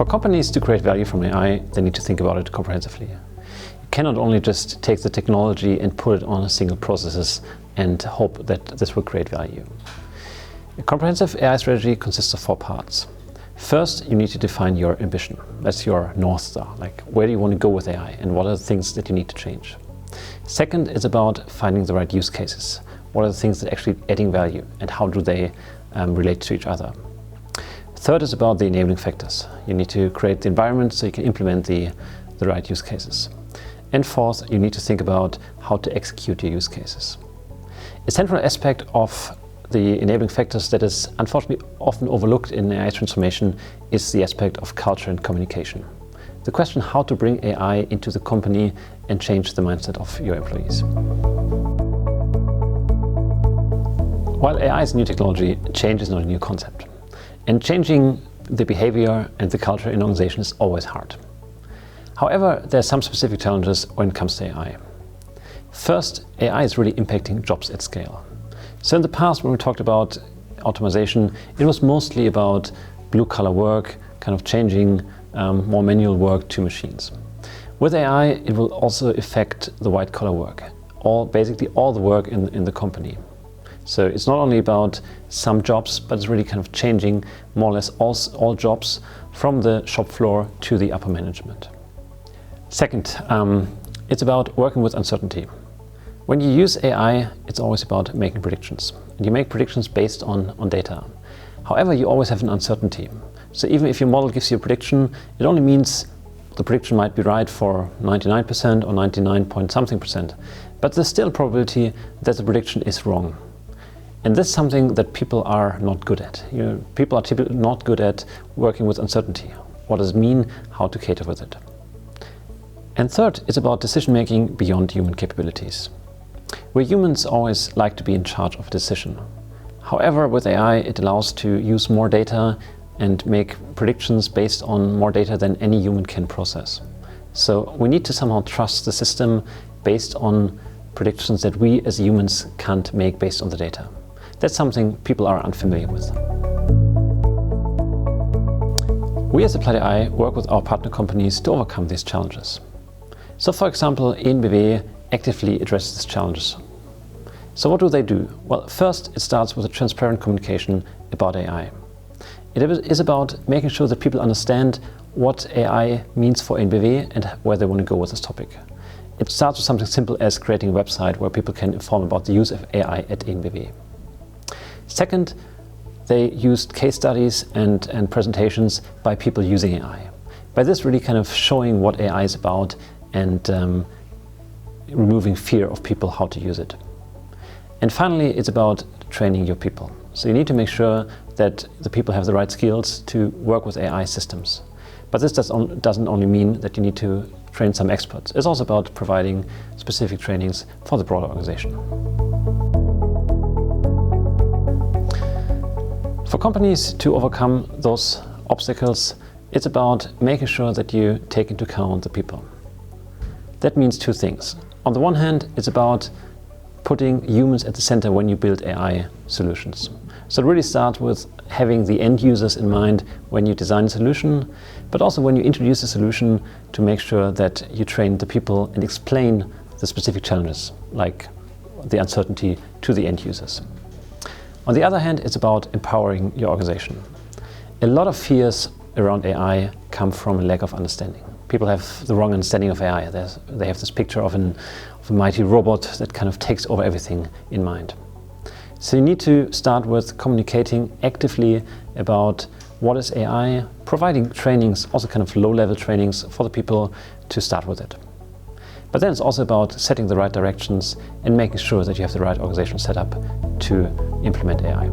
For companies to create value from AI, they need to think about it comprehensively. You cannot only just take the technology and put it on a single processes and hope that this will create value. A comprehensive AI strategy consists of 4 parts. First, you need to define your ambition. That's your North Star, like where do you want to go with AI and what are the things that you need to change. Second, it's about finding the right use cases. What are the things that are actually adding value and how do they relate to each other. Third is about the enabling factors. You need to create the environment so you can implement the right use cases. And fourth, you need to think about how to execute your use cases. A central aspect of the enabling factors that is unfortunately often overlooked in AI transformation is the aspect of culture and communication. The question how to bring AI into the company and change the mindset of your employees. While AI is a new technology, change is not a new concept. And changing the behavior and the culture in an organization is always hard. However, there are some specific challenges when it comes to AI. First, AI is really impacting jobs at scale. So in the past, when we talked about automation, it was mostly about blue-collar work, kind of changing more manual work to machines. With AI, it will also affect the white-collar work, basically all the work in the company. So it's not only about some jobs, but it's really kind of changing more or less all jobs from the shop floor to the upper management. Second, it's about working with uncertainty. When you use AI, it's always about making predictions. And you make predictions based on data. However, you always have an uncertainty. So even if your model gives you a prediction, it only means the prediction might be right for 99% or 99 point something percent. But there's still a probability that the prediction is wrong. And this is something that people are not good at. People are typically not good at working with uncertainty. What does it mean? How to cater with it? And third, it's about decision-making beyond human capabilities. Where humans always like to be in charge of a decision. However, with AI, it allows to use more data and make predictions based on more data than any human can process. So we need to somehow trust the system based on predictions that we as humans can't make based on the data. That's something people are unfamiliar with. We as appliedAI work with our partner companies to overcome these challenges. So for example, EnBW actively addresses these challenges. So what do? Well, first it starts with a transparent communication about AI. It is about making sure that people understand what AI means for EnBW and where they want to go with this topic. It starts with something simple as creating a website where people can inform about the use of AI at EnBW. Second, they used case studies and presentations by people using AI. By this really kind of showing what AI is about and removing fear of people how to use it. And finally, it's about training your people. So you need to make sure that the people have the right skills to work with AI systems. But this doesn't only mean that you need to train some experts. It's also about providing specific trainings for the broader organization. For companies to overcome those obstacles, it's about making sure that you take into account the people. That means 2 things. On the one hand, it's about putting humans at the center when you build AI solutions. So it really starts with having the end users in mind when you design a solution, but also when you introduce a solution to make sure that you train the people and explain the specific challenges, like the uncertainty, to the end users. On the other hand, it's about empowering your organization. A lot of fears around AI come from a lack of understanding. People have the wrong understanding of AI. They have this picture of a mighty robot that kind of takes over everything in mind. So you need to start with communicating actively about what is AI, providing trainings, also kind of low-level trainings for the people to start with it. But then it's also about setting the right directions and making sure that you have the right organizational setup to implement AI.